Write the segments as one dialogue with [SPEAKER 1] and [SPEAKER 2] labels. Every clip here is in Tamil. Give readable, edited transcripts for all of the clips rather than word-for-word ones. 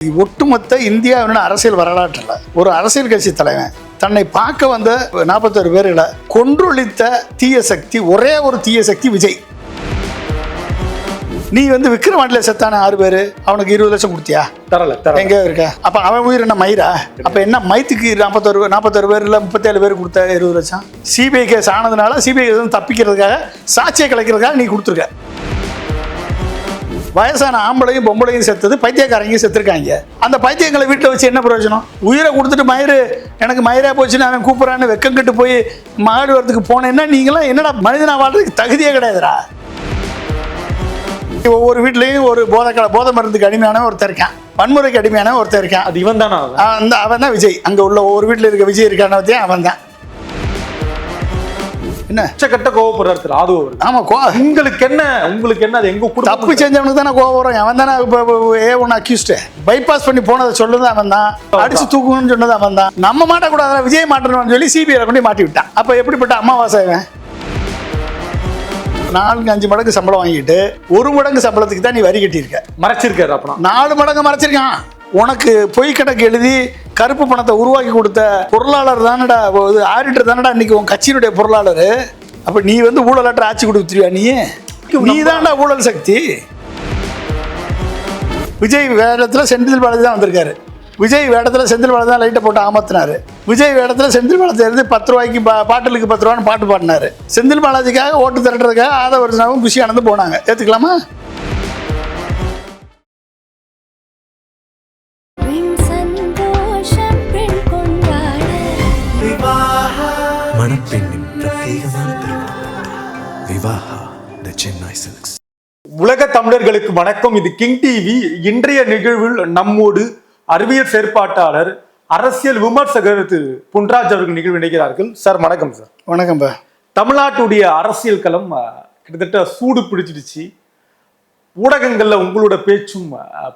[SPEAKER 1] ஒட்டுமொத்த இந்தியாவின் அரசியல் வரலாற்றில் ஒரு அரசியல் கட்சி தலைவன் தன்னை பார்க்க வந்த 41 பேர்களை கொன்றொழித்த தீய சக்தி, ஒரே ஒரு தீய சக்தி விஜய். நீ விக்ரவாண்டில செத்தான 6 பேர், அவனுக்கு 20 லட்சம் கொடுத்தியா?
[SPEAKER 2] தரல
[SPEAKER 1] எங்க இருக்க? அப்ப அவன் உயிர் என்ன மயிரா? அப்ப என்ன மைத்துக்கு 41 பேர் இல்ல 37 பேர் கொடுத்த 20 லட்சம்? சிபிஐ கேஸ் ஆனதுனால சிபிஐ கேஸ் தப்பிக்கிறதுக்காக, சாட்சியை கலைக்கிறதுக்காக நீ கொடுத்துருக்க. வயசான ஆம்பளையும் பொம்பளையும் செத்தது, பைத்தியக்காரங்க செத்துருக்காங்க. அந்த பைத்தியங்களை வீட்டில் வச்சு என்ன பிரயோஜனம்? உயிரை கொடுத்துட்டு மயிறு எனக்கு மயிரா போச்சுன்னு அவன் கூப்பிட்றான்னு வெக்கம் கட்டு போய் மாடு வரத்துக்கு போனேன்னா நீங்களாம் என்னடா மனிதனா வாழ்றதுக்கு தகுதியே கிடையாதுடா. ஒவ்வொரு வீட்லேயும் ஒரு போதை மருந்துக்கு அடிமையான ஒருத்தர் இருக்கான், வன்முறைக்கு அடிமையான ஒருத்தர் இருக்கான்.
[SPEAKER 2] அது இவன் தானா?
[SPEAKER 1] அவன் தான் விஜய். அங்கே உள்ள ஒவ்வொரு வீட்டில் இருக்க விஜய் இருக்கானே அவன் தான். என்ன
[SPEAKER 2] கட்ட கோவப்படுறாரு அது?
[SPEAKER 1] ஆமா,
[SPEAKER 2] உங்களுக்கு என்ன அது எங்க
[SPEAKER 1] தப்பு செஞ்சவனுக்கு தானே கோவம் வரும். அவன் தானே A1 அக்யூஸ்ட் பைபாஸ் பண்ணி போனதை சொல்லுது அவன் தான். அடிச்சு தூக்கணும்னு சொன்னது அவன் தான். நம்ம மாட்டக்கூடாது, விஜய் மாட்டணும்னு சொல்லி சிபிஐ கொண்டு மாட்டி விட்டான். அப்ப எப்படிப்பட்ட அமாவாசை? 4-5 மடங்கு சம்பளம் வாங்கிட்டு 1 மடங்கு சம்பளத்துக்கு தான் நீ வரி கட்டியிருக்க.
[SPEAKER 2] மறைச்சிருக்காரு. அப்புறம் 4
[SPEAKER 1] மடங்கு மறைச்சிருக்கான். உனக்கு பொய் கணக்கு எழுதி கருப்பு பணத்தை உருவாக்கி கொடுத்த பொருளாளர் தானடா, ஆடிட்டர் தானடா இன்னைக்கு உன் கட்சியினுடைய பொருளாளர். அப்ப நீ ஊழலாற்ற ஆட்சி கொடுத்துருவியா? நீ தான்டா ஊழல் சக்தி. விஜய் வேடத்துல செந்தில் பாலாஜி தான் வந்திருக்காரு. விஜய் வேடத்துல செந்தில் பாலாஜி தான் லைட்டை போட்டு ஆமத்தினாரு. விஜய் வேடத்துல செந்தில் பாலாஜி இருந்து 10 ரூபாய்க்கு பாட்டிலுக்கு 10 ரூபான்னு பாட்டு பாடினாரு. செந்தில் பாலாஜிக்காக ஓட்டு திரட்டுறதுக்காக ஆதவர்ஜனாவும் குஷி ஆனந்து போனாங்க. ஏத்துக்கலாமா?
[SPEAKER 2] உலக தமிழர்களுக்கு வணக்கம். இது கிங் டிவி. இன்றைய நிகழ்வில் நம்மோடு அறிவியல் செயற்பாட்டாளர், அரசியல் விமர்சகர் திரு பொன்ராஜ் அவர்கள் நிகழ்வு இணைகிறார்கள். சார் வணக்கம். சார்
[SPEAKER 1] வணக்கம்.
[SPEAKER 2] தமிழ்நாட்டுடைய அரசியல் களம் கிட்டத்தட்ட சூடு பிடிச்சிடுச்சு. ஊடகங்கள்ல உங்களோட பேச்சும்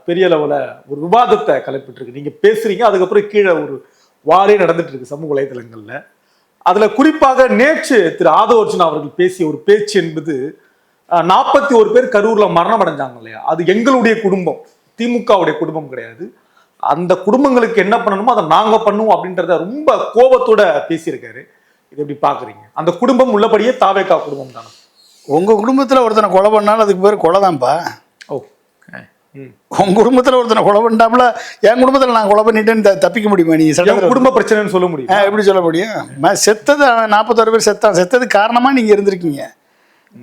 [SPEAKER 2] பெரிய அளவுல ஒரு விவாதத்தை கலப்பிட்டு இருக்கு. நீங்க பேசுறீங்க, அதுக்கப்புறம் கீழே ஒரு வாரே நடந்துட்டு இருக்கு சமூக வலைதளங்கள்ல. அதுல குறிப்பாக நேற்று திரு ஆதவர்ஜுனா அவர்கள் பேசிய ஒரு பேச்சு என்பது 41 பேர் கரூர்ல மரணம் அடைஞ்சாங்க இல்லையா, அது எங்களுடைய குடும்பம், திமுகவுடைய குடும்பம் கிடையாது. அந்த குடும்பங்களுக்கு என்ன பண்ணணுமோ அதை நாங்க பண்ணுவோம் அப்படின்றத ரொம்ப கோபத்தோட பேசியிருக்காரு. இது எப்படி பாக்குறீங்க? அந்த குடும்பம் உள்ளபடியே தாவேகா குடும்பம் தானே?
[SPEAKER 1] உங்க குடும்பத்துல ஒருத்தனை கொலை பண்ணாலும் அதுக்கு பேர் கொலை தான்ப்பா. உங்க குடும்பத்துல ஒருத்தனை கொலை பண்ணாமல என் குடும்பத்துல நான் கொலை பண்ணிட்டேன்னு தப்பிக்க முடியுமா? நீ
[SPEAKER 2] குடும்ப பிரச்சனைன்னு சொல்ல முடியும்?
[SPEAKER 1] எப்படி சொல்ல முடியும்? செத்தது 41 பேர் செத்ததுக்கு காரணமா நீங்க இருந்திருக்கீங்க.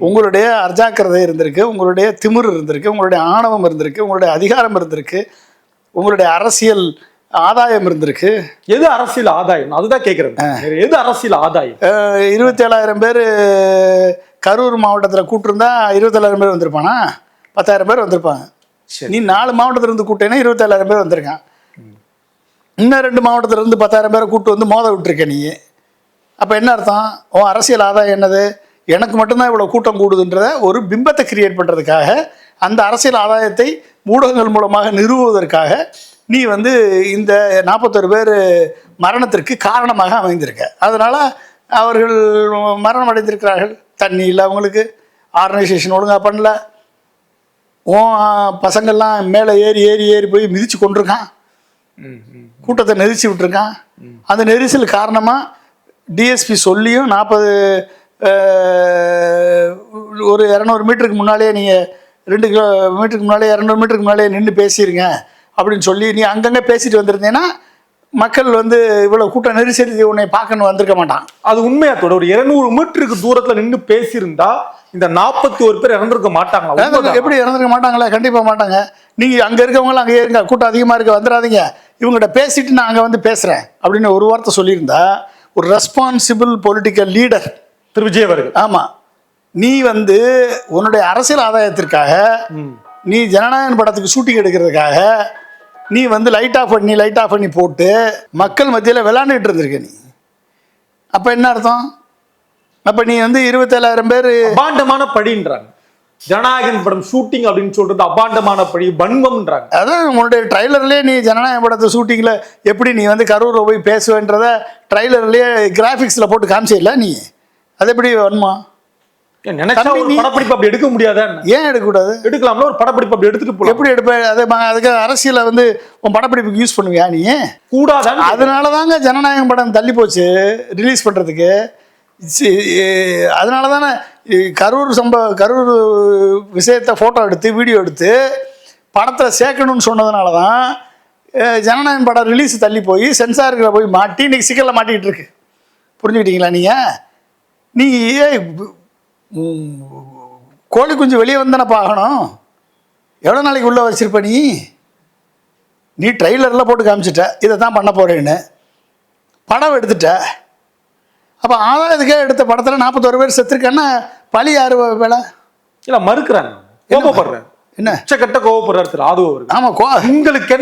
[SPEAKER 1] உங்களுடைய அர்ஜாக்கிரதை இருந்திருக்கு, உங்களுடைய திமிர் இருந்திருக்கு, உங்களுடைய ஆணவம் இருந்திருக்கு, உங்களுடைய அதிகாரம் இருந்திருக்கு, உங்களுடைய அரசியல் ஆதாயம் இருந்திருக்கு.
[SPEAKER 2] எது அரசியல் ஆதாயம்? அதுதான் கேட்கிறேன். எது அரசியல் ஆதாயம்?
[SPEAKER 1] 27,000 பேர் கரூர் மாவட்டத்தில் கூட்டிருந்தா 27,000 பேர் வந்திருப்பானா? 10,000 பேர் வந்திருப்பாங்க. நீ 4 மாவட்டத்திலிருந்து கூட்டேன்னா 27,000 பேர் வந்திருக்கான். இன்னும் 2 மாவட்டத்திலிருந்து 10,000 பேரை கூட்டு மோத விட்டுருக்க நீ. அப்போ என்ன அர்த்தம்? உன் அரசியல் ஆதாயம் என்னது? எனக்கு மட்டும்தான் இவ்வளோ கூட்டம் கூடுதுன்றத ஒரு பிம்பத்தை கிரியேட் பண்ணுறதுக்காக, அந்த அரசியல் ஆதாயத்தை ஊடகங்கள் மூலமாக நிறுவுவதற்காக நீ இந்த 41 பேர் மரணத்திற்கு காரணமாக அமைந்திருக்க. அதனால் அவர்கள் மரணம் அடைந்திருக்கிறார்கள். தண்ணி இல்லை அவங்களுக்கு, ஆர்கனைசேஷன் ஒழுங்காக பண்ணல, உன் பசங்கள்லாம் மேலே ஏறி போய் மிதித்து கொண்டிருக்கான், கூட்டத்தை நெரிச்சு விட்டுருக்கான். அந்த நெரிசல் காரணமாக டிஎஸ்பி சொல்லியும் 40 ஒரு 200 மீட்டருக்கு முன்னாலே நீங்கள் 2 கிலோமீட்டருக்கு முன்னாலே 200 மீட்டருக்கு முன்னாலே நின்று பேசிடுங்க அப்படின்னு சொல்லி நீ அங்கங்கே பேசிட்டு வந்திருந்தேன்னா மக்கள் இவ்வளோ கூட்டம் நெரிசல் உன்னை பார்க்கணும் வந்திருக்க மாட்டான்.
[SPEAKER 2] அது உண்மையாத்தோட ஒரு 200 மீட்டருக்கு தூரத்தில் நின்று பேசியிருந்தா இந்த 41 பேர் இறந்துருக்க மாட்டாங்களா?
[SPEAKER 1] எப்படி இறந்துருக்க மாட்டாங்களா? கண்டிப்பாக மாட்டாங்க. நீங்கள் அங்கே இருக்கவங்களாம் அங்கே இருங்க, கூட்டம் அதிகமாக இருக்க வந்துடாதீங்க, இவங்ககிட்ட பேசிட்டு நான் அங்கே பேசுகிறேன் அப்படின்னு ஒரு வார்த்தை சொல்லியிருந்தா ஒரு ரெஸ்பான்சிபிள் பொலிட்டிக்கல் லீடர்
[SPEAKER 2] திரு விஜய் அவர்கள்.
[SPEAKER 1] ஆமாம், நீ உன்னுடைய அரசியல் ஆதாயத்திற்காக, நீ ஜனநாயகன் படத்துக்கு ஷூட்டிங் எடுக்கிறதுக்காக நீ லைட் ஆஃப் பண்ணி போட்டு மக்கள் மத்தியில் விளையாண்டுட்டு இருந்திருக்க நீ. அப்போ என்ன அர்த்தம்? அப்போ நீ 27,000 பேர்
[SPEAKER 2] அபாண்டமான படின்றாங்க. ஜனநாயகன் படம் ஷூட்டிங் அப்படின்னு சொல்றது அபாண்டமான படி, பண்பம்ன்றாங்க.
[SPEAKER 1] அதான் உன்னுடைய ட்ரைலர்லேயே நீ ஜனநாயக படத்தை ஷூட்டிங்கில் எப்படி நீ கரூரில் போய் பேசுவேன்றத ட்ரைலர்லேயே கிராஃபிக்ஸில் போட்டு காமிச்சிடல நீ. அது எப்படி வன்மா?
[SPEAKER 2] நினைச்சா
[SPEAKER 1] தம்பி,
[SPEAKER 2] ஒரு படப்பிடிப்பு அப்படி எடுக்க முடியாதா?
[SPEAKER 1] ஏன் எடுக்கக்கூடாது?
[SPEAKER 2] எடுக்கலாம்ல, ஒரு படப்பிடிப்பு அப்படி எடுத்துட்டு போலாம்.
[SPEAKER 1] எப்படி எடுப்ப? அதே அதுக்கு அரசியலை வந்து உன் படப்பிடிப்புக்கு யூஸ் பண்ணுவியா நீ?
[SPEAKER 2] கூடாதான்.
[SPEAKER 1] அதனால தாங்க ஜனநாயகம் படம் தள்ளி போச்சு ரிலீஸ் பண்ணுறதுக்கு. அதனால தானே கரூர் விஷயத்தை ஃபோட்டோ எடுத்து வீடியோ எடுத்து படத்தில் சேர்க்கணும்னு சொன்னதுனால தான் ஜனநாயகம் படம் ரிலீஸ் தள்ளி போய் சென்சாரில் போய் மாட்டி இன்றைக்கி சிக்கலில் மாட்டிக்கிட்டு இருக்கு. புரிஞ்சுக்கிட்டீங்களா நீங்கள்? கோழி குஞ்சு வெளியே வந்தானப்பா ஆகணும். எவ்வளோ நாளைக்கு உள்ளே வச்சிருப்ப நீ ட்ரெய்லரில் போட்டு காமிச்சிட்ட இதை தான் பண்ண போகிறேன்னு, படம் எடுத்துட்ட. அப்போ ஆதாயத்துக்கே எடுத்த படத்தில் 41 பேர் செத்துருக்கேன்னா பழி யார் வேலை?
[SPEAKER 2] இல்லை, மறுக்கிறாங்க, கோபப்படுறாரு.
[SPEAKER 1] என்ன
[SPEAKER 2] உச்சக்கட்ட கோவப்படுறாரு ராது அவருக்கு.
[SPEAKER 1] ஆமாம்,
[SPEAKER 2] உங்களுக்கு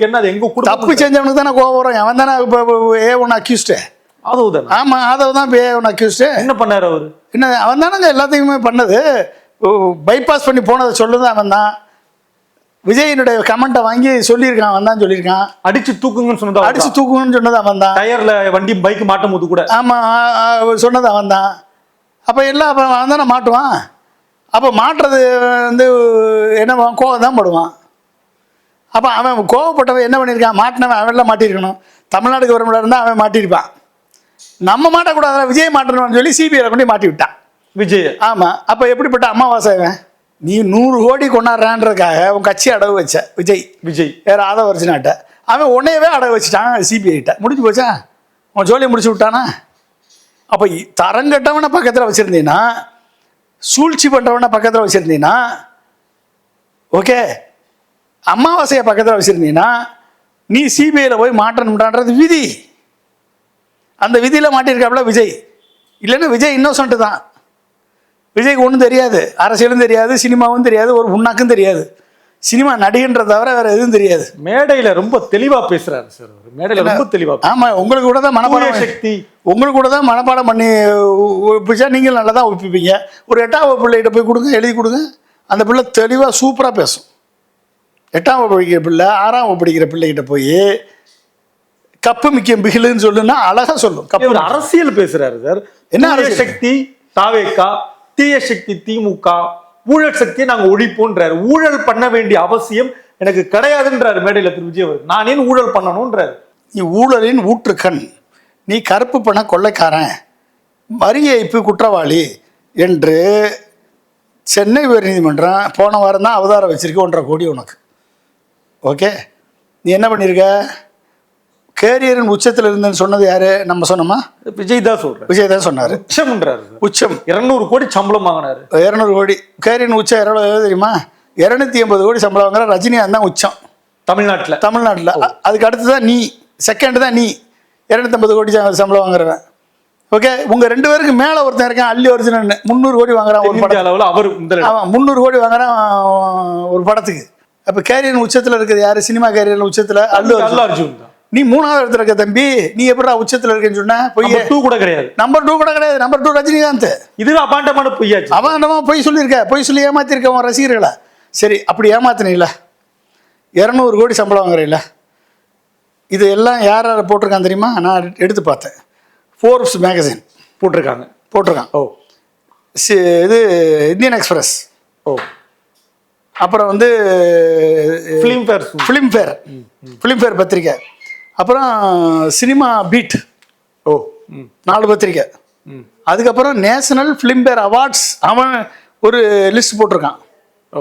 [SPEAKER 2] என்ன அது எங்க
[SPEAKER 1] தப்பு செஞ்சவனுக்கு தானே கோவம் வரும். அவன் தானே இப்போ A1 அக்யூஸ்டு.
[SPEAKER 2] ஆதவ் தானே?
[SPEAKER 1] ஆமாம், ஆதவ் தான் இப்போ A1 அக்யூஸ்டு.
[SPEAKER 2] என்ன பண்ணார் அவரு?
[SPEAKER 1] என்ன அவன் தானங்க எல்லாத்தையுமே பண்ணது. பைபாஸ் பண்ணி போனதை சொல்லுது அவன் தான். விஜயினுடைய கமெண்ட்டை வாங்கி சொல்லியிருக்கான், அவன் தான் சொல்லியிருக்கான்.
[SPEAKER 2] அடிச்சு தூக்குங்கன்னு சொன்னது,
[SPEAKER 1] அடிச்சு தூக்குங்கன்னு சொன்னது அவன் தான்.
[SPEAKER 2] டயர்ல வண்டி பைக் மாட்டும் போது கூட
[SPEAKER 1] ஆமாம் சொன்னது அவன் தான். அப்போ எல்லாம் அப்போ அவன் தானே மாட்டுவான். அப்போ மாட்டுறது வந்து என்ன கோவம் தான் படுவான். அப்போ அவன் கோவப்பட்டவன் என்ன பண்ணியிருக்கான்? மாட்டினவன் அவன்லாம் மாட்டியிருக்கணும். தமிழ்நாடு கவர்மெண்ட்டில் இருந்தால் அவன் மாட்டியிருப்பான். நம்ம மாட்டக்கூடாது, விஜய் மாட்டணும்னு சொல்லி சிபிஐ கொண்டு மாட்டி விட்டான்
[SPEAKER 2] விஜய்.
[SPEAKER 1] ஆமாம், அப்போ எப்படிப்பட்ட அமாவாசை அவன்? நீ 100 கோடி கொண்டாடுறான்றதுக்காக உன் கட்சி அடகு வச்ச விஜய் வேறு ஆதவ அர்ஜுனாட்ட, அவன் உன்னையவே அடகு வச்சுட்டான் சிபிஐட்ட. முடிஞ்சு போச்சா? அவன் ஜோலியை முடிச்சு விட்டானா? அப்போ தரங்கட்டவனை பக்கத்தில் வச்சுருந்தீங்கன்னா, சூழ்ச்சி பண்ணுறவனை பக்கத்தில் வச்சுருந்தீங்கன்னா ஓகே, அமாவாசையை பக்கத்தில் வச்சுருந்தீங்கன்னா நீ சிபிஐயில் போய் மாட்டணும்ன்றது விதி. அந்த விதியில் மாட்டியிருக்காப்புல விஜய். இல்லைன்னா விஜய் இன்னோசன்ட்டு தான். விஜய்க்கு ஒன்றும் தெரியாது, அரசியலும் தெரியாது, சினிமாவும் தெரியாது, ஒரு புண்ணாக்கும் தெரியாது. சினிமா நடிகன்ற தவிர வேறு எதுவும் தெரியாது.
[SPEAKER 2] மேடையில் ரொம்ப தெளிவாக பேசுகிறாரு சார். மேடையில் ரொம்ப தெளிவாக.
[SPEAKER 1] ஆமாம், உங்களுக்கு கூட தான் மனப்பாடம்
[SPEAKER 2] சக்தி,
[SPEAKER 1] உங்களுக்கு கூட தான் மனப்பாடம் பண்ணி ஒப்பிச்சா நீங்கள் நல்லா தான் ஒப்பிப்பீங்க. ஒரு 8ஆம் வகுப்பு பிள்ளைகிட்ட போய் கொடுங்க, எழுதி கொடுங்க, அந்த பிள்ளை தெளிவாக சூப்பராக பேசும். 8ஆம் வகுப்பு படிக்கிற பிள்ளை 6ஆம் வகுப்பு படிக்கிற பிள்ளைகிட்ட போய் கப்பு மிக்கம் பிகிலுன்னு சொல்லுன்னா அழகாக சொல்லும்.
[SPEAKER 2] ஒரு அரசியல் பேசுகிறாரு சார். என்ன அரசியல்? சக்தி தாவேகா, தீய சக்தி திமுக, ஊழல் சக்தியை நாங்கள் ஒழிப்போன்றாரு. ஊழல் பண்ண வேண்டிய அவசியம் எனக்கு கிடையாதுன்றாரு மேடையில் திரு விஜய் அவர். நான் ஏன் ஊழல் பண்ணணும்ன்றாரு.
[SPEAKER 1] நீ ஊழலின் ஊற்றுக்கண், நீ கருப்பு பண கொள்ளைக்காரன், வரி ஏய்ப்பு குற்றவாளி என்று சென்னை உயர்நீதிமன்றம் போன வாரம் தான் அவதாரம் வச்சிருக்க 1.5 கோடி உனக்கு. ஓகே, நீ என்ன பண்ணியிருக்க? கேரியரின் உச்சத்தில் இருந்தேன்னு சொன்னது யாரு? நம்ம சொன்னோமா?
[SPEAKER 2] விஜய் தான் சொல்கிறேன்.
[SPEAKER 1] விஜய் தான் சொன்னார்.
[SPEAKER 2] உச்சம்ன்றாரு.
[SPEAKER 1] உச்சம்
[SPEAKER 2] 200 கோடி சம்பளம் வாங்கினாரு. 200
[SPEAKER 1] கோடி. கேரியரின் உச்சம் எவ்வளோ தெரியுமா? 280 கோடி சம்பளம் வாங்குற ரஜினிகாந்த் தான் உச்சம் தமிழ்நாட்டில். அதுக்கு அடுத்து தான் நீ, செகண்ட் தான் நீ. 250 கோடி சம்பளம் வாங்குறவன். ஓகே, உங்கள் 2 பேருக்கு மேலே ஒருத்தன் இருக்கான், அல்லி அர்ஜுனன் 300 கோடி வாங்குறான் ஒரு படம் அளவில். அவர் 300 கோடி வாங்குறான் ஒரு படத்துக்கு. அப்போ கேரியரின் உச்சத்தில் இருக்குது யார்? சினிமா கேரியரின் உச்சத்தில் அல்லு அர்ஜுன் தான். நீ 3ஆவது இடத்துல இருக்க தம்பி. நீ எப்படா உச்சத்தில் இருக்கேன்னு சொன்ன? பொய். 2 கூட கிடையாது, நம்பர் 2 கூட கிடையாது. நம்பர் 2 ரஜினிகாந்த். இது அபாண்டமான பொய்யாச்சு. அபாண்டமா பொய் சொல்லியிருக்க, பொய் சொல்லி ஏமாத்திருக்க உன் ரசிகர்களை. சரி, அப்படி ஏமாத்தினீங்கள? 200 கோடி சம்பளம் வாங்குறீங்கள? இது எல்லாம் யார் யார் போட்டிருக்கான் தெரியுமா? நான் எடுத்து பார்த்தேன். ஃபோர்ப்ஸ் மேகசின் போட்டிருக்கான். ஓ, இது இந்தியன் எக்ஸ்பிரஸ். ஓ, அப்புறம் வந்து ஃபிலிம்ஃபேர் பத்திரிக்கை, அப்புறம் சினிமா பீட். ஓ, 4 பத்திரிக்கை. அதுக்கப்புறம் நேஷனல் ஃபிலிம்ஃபேர் அவார்ட்ஸ் அவன் ஒரு லிஸ்ட் போட்டிருக்கான். ஓ,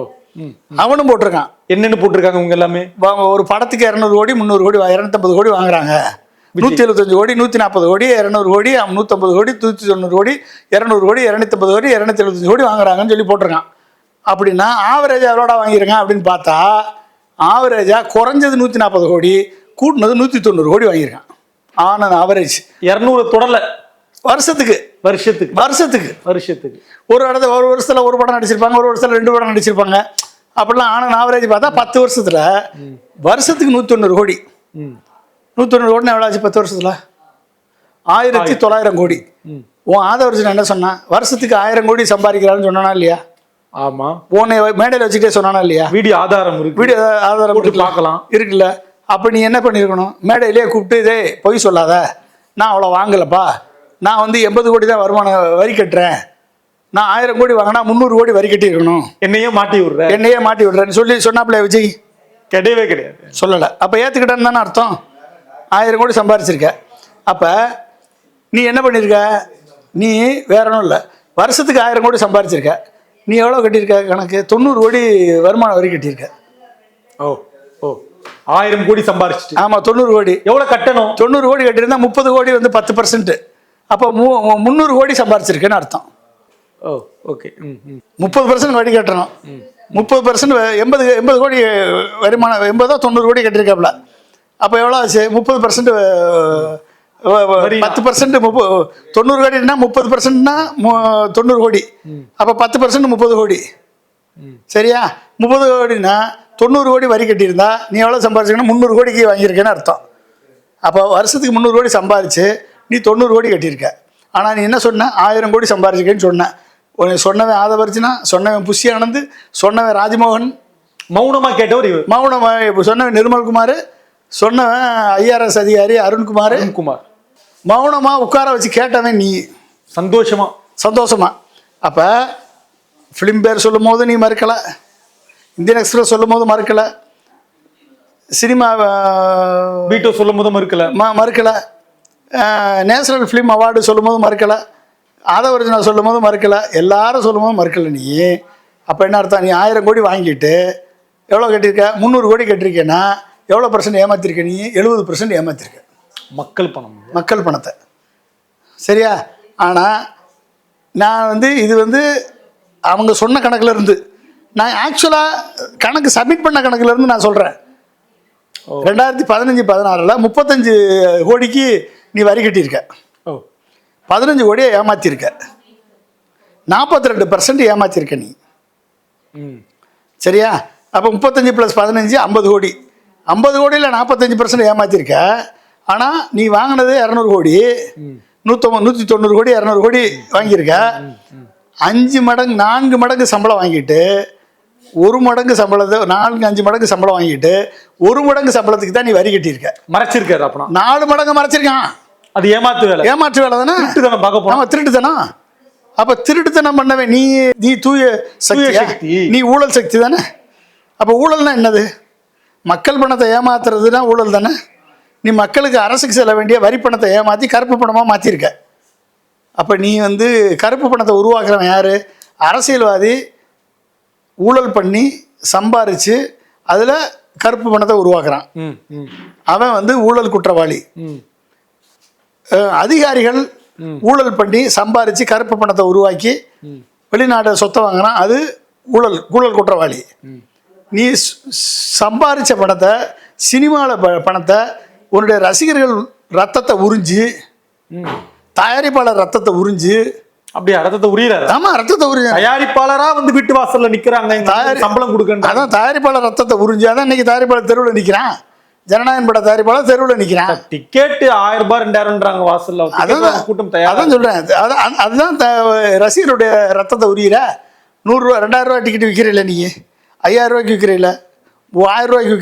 [SPEAKER 1] அவனும் போட்டிருக்கான். என்னென்னு போட்டிருக்காங்க இவங்க எல்லாமே? ஒரு படத்துக்கு 200 கோடி 300 கோடி 250 கோடி வாங்குறாங்க. 175 கோடி 140 கோடி 200 கோடி 150 கோடி 190 கோடி 200 கோடி 250 கோடி 275 கோடி வாங்குறாங்கன்னு சொல்லி போட்டிருக்கான். அப்படின்னா ஆவரேஜா எவ்வளோடா வாங்கியிருக்கான் அப்படின்னு பார்த்தா, ஆவரேஜா குறைஞ்சது 140 கோடி, கூட்டினது 190 கோடி வாங்கியிருக்கான். ஆனால் ஆவரேஜ் 200 தொடரல. வருஷத்துக்கு ஒரு வருஷத்துல ஒரு படம் நடிச்சிருப்பாங்க, ஒரு வருஷத்துல 2 படம் நடிச்சிருப்பாங்க. அப்படிலாம் ஆனால் ஆவரேஜ் பார்த்தா 10 வருஷத்துல வருஷத்துக்கு 190 கோடி. 190 கோடினா எவ்வளோ ஆச்சு? 10 வருஷத்துல 1900 கோடி. உன் ஆதவர்ஜன் என்ன சொன்னா? வருஷத்துக்கு 1000 கோடி சம்பாதிக்கிறான்னு சொன்னானா இல்லையா? ஆமா. உன்னை மேடையில் வச்சுக்கிட்டே சொன்னானா இல்லையா? வீடியோ ஆதாரம் பார்க்கலாம் இருக்குல்ல. அப்போ நீ என்ன பண்ணியிருக்கணும்? மேடையிலேயே கூப்பிட்டு, இதே பொய் சொல்லாத, நான் அவ்வளோ வாங்கலப்பா, நான் வந்து 80 கோடி தான் வருமானம் வரி கட்டுறேன், நான் 1000 கோடி வாங்கினா 300 கோடி வரி கட்டி இருக்கணும்,
[SPEAKER 2] என்னையே மாட்டி விடுற,
[SPEAKER 1] என்னையே மாட்டி விடுறேன்னு சொல்லி சொன்னாப்புல விஜய்
[SPEAKER 2] கிடையவே கிடையாது.
[SPEAKER 1] சொல்லலை. அப்போ ஏற்றுக்கிட்டேன்னு தானே அர்த்தம். 1000 கோடி சம்பாரிச்சிருக்க. அப்போ நீ என்ன பண்ணியிருக்க? நீ வேற ஒன்றும் இல்லை, வருஷத்துக்கு 1000 கோடி சம்பாரிச்சிருக்க. நீ எவ்வளோ கட்டியிருக்க கணக்கு? 90 கோடி வருமான வரி கட்டியிருக்க.
[SPEAKER 2] ஓ ஓ 1000 கோடி சம்பாரிச்சிட்டு.
[SPEAKER 1] ஆமாம், 90 கோடி.
[SPEAKER 2] எவ்வளோ கட்டணும்?
[SPEAKER 1] 90 கோடி கட்டியிருந்தா 30 கோடி வந்து 10%. அப்போ 300 கோடி சம்பாரிச்சிருக்கேன்னு அர்த்தம்.
[SPEAKER 2] ஓ ஓகே.
[SPEAKER 1] 30% வரி கட்டணும். 30% 80 கோடி வருமானம், 80 90 கோடி கட்டியிருக்காப்புல. அப்போ எவ்வளோ ஆச்சு? 30% 10%. 90 கோடினா 30%னா 90 கோடி. அப்போ 10% 30 கோடி. சரியா? 30 கோடினா 90 கோடி வரி கட்டியிருந்தா நீ எவ்வளோ சம்பாரிச்சிக்கணும்? 300 கோடிக்கு வாங்கியிருக்கேன்னு அர்த்தம். அப்போ வருஷத்துக்கு 300 கோடி சம்பாரிச்சு நீ 90 கோடி கட்டியிருக்க. ஆனால் நீ என்ன சொன்ன? 1000 கோடி சம்பாரிச்சிருக்கேன்னு சொன்ன. சொன்னவன் ஆதவர்ஜுனா, சொன்னவன் புஷி ஆனந்த், சொன்னவன் ராஜ்மோகன்,
[SPEAKER 2] மௌனமாக கேட்டவர் இவர்.
[SPEAKER 1] மௌனமாக சொன்னவன் நிர்மல்குமார், சொன்னவன் IRS அதிகாரி அருண்குமார். மௌனமாக உட்கார வச்சு கேட்டவன் நீ. சந்தோஷமா. அப்போ ஃபிலிம் பேர் சொல்லும் போது நீ மறுக்கலை, இந்தியன் எக்ஸ்பிரஸ் சொல்லும் போது மறுக்கலை, சினிமா
[SPEAKER 2] வீட்டோ சொல்லும் போது
[SPEAKER 1] மறுக்கலை, நேஷனல் ஃபிலிம் அவார்டு சொல்லும் போது மறுக்கலை, ஆதவர்ஜுனா சொல்லும் போது மறுக்கலை, எல்லாரும் சொல்லும் போது மறுக்கலை நீ. அப்போ என்ன அர்த்தம்? நீ 1000 கோடி வாங்கிட்டு எவ்வளோ கட்டியிருக்க? 300 கோடி கட்டியிருக்கேன்னா எவ்வளோ % ஏமாத்திருக்க நீ? 70% ஏமாத்திருக்க. மக்கள் பணத்தை. சரியா? ஆனால் நான் வந்து இது வந்து அவங்க சொன்ன கணக்கில் இருந்து, நான் ஆக்சுவலாக கணக்கு சப்மிட் பண்ண கணக்கில் இருந்து நான் சொல்கிறேன். 2015-16 35 கோடிக்கு நீ வரி கட்டியிருக்க. 15 கோடியை ஏமாத்திருக்க. 42% ஏமாத்திருக்க நீ. சரியா? அப்போ 35 + 15 50 கோடி. 50 கோடியில் 45% ஏமாத்திருக்க. ஆனால் நீ வாங்கினது 200 கோடி, 190 கோடி 200 கோடி வாங்கியிருக்க. 5 மடங்கு 4 மடங்கு சம்பளம் வாங்கிட்டு 1 மடங்கு சம்பளத்தை 4-5 மடங்கு சம்பளம் வாங்கிட்டு 1 மடங்கு சம்பளத்துக்கு தான் நீ வரி கட்டியிருக்க.
[SPEAKER 2] மறைச்சிருக்காரு. அப்போ
[SPEAKER 1] 4 மடங்கு மறைச்சிருக்கான்.
[SPEAKER 2] அது ஏமாற்று வேலை தானே.
[SPEAKER 1] திருட்டுத்தனம். அப்போ திருட்டுத்தனம் பண்ணவே நீ தூய சக்தி, நீ ஊழல் சக்தி தானே. அப்போ ஊழல்னா என்னது? மக்கள் பணத்தை ஏமாத்துறதுனா ஊழல் தானே. நீ மக்களுக்கு அரசுக்கு செல்ல வேண்டிய வரி பணத்தை ஏமாற்றி கருப்பு பணமாக மாற்றிருக்க. அப்போ நீ வந்து கருப்பு பணத்தை உருவாக்குறவன் யார்? அரசியல்வாதி ஊழல் பண்ணி சம்பாரித்து அதில் கருப்பு பணத்தை உருவாக்குறான். அவன் வந்து ஊழல் குற்றவாளி. அதிகாரிகள் ஊழல் பண்ணி சம்பாரித்து கருப்பு பணத்தை உருவாக்கி வெளிநாடு சொத்தை வாங்கினா அது ஊழல் குற்றவாளி. நீ சம்பாரித்த பணத்தை, சினிமாவில் பணத்தை உன்னுடைய ரசிகர்கள் ரத்தத்தை உறிஞ்சி, தயாரிப்பாளர் ரத்தத்தை உறிஞ்சி.
[SPEAKER 2] அப்படியா? ரத்தத்தை உரியிறாரு?
[SPEAKER 1] ஆமாம், ரத்தத்தை உறிஞ்ச
[SPEAKER 2] தயாரிப்பாளரா வந்து வீட்டு வாசல்ல நிற்கிறாங்க, சம்பளம் கொடுக்கணும்.
[SPEAKER 1] அதான் தயாரிப்பாளர் ரத்தத்தை உறிஞ்சி. அதான் இன்னைக்கு தயாரிப்பாளர் தெருவில் நிற்கிறான். ஜனநாயகன் பட தயாரிப்பாளர் தெருவில் நிற்கிறான்.
[SPEAKER 2] டிக்கெட் 1000 ரூபாய் 2000 வாசல்ல கூட்டம் தயார்.
[SPEAKER 1] அதான் சொல்றேன். அதுதான் ரசிகருடைய ரத்தத்தை உரியிற. 100 ரூபா 2000 ரூபாய் டிக்கெட் விற்கிறீல, நீ 5000 ரூபாய்க்கு விற்கிறீல, 1000 ரூபாய்க்கு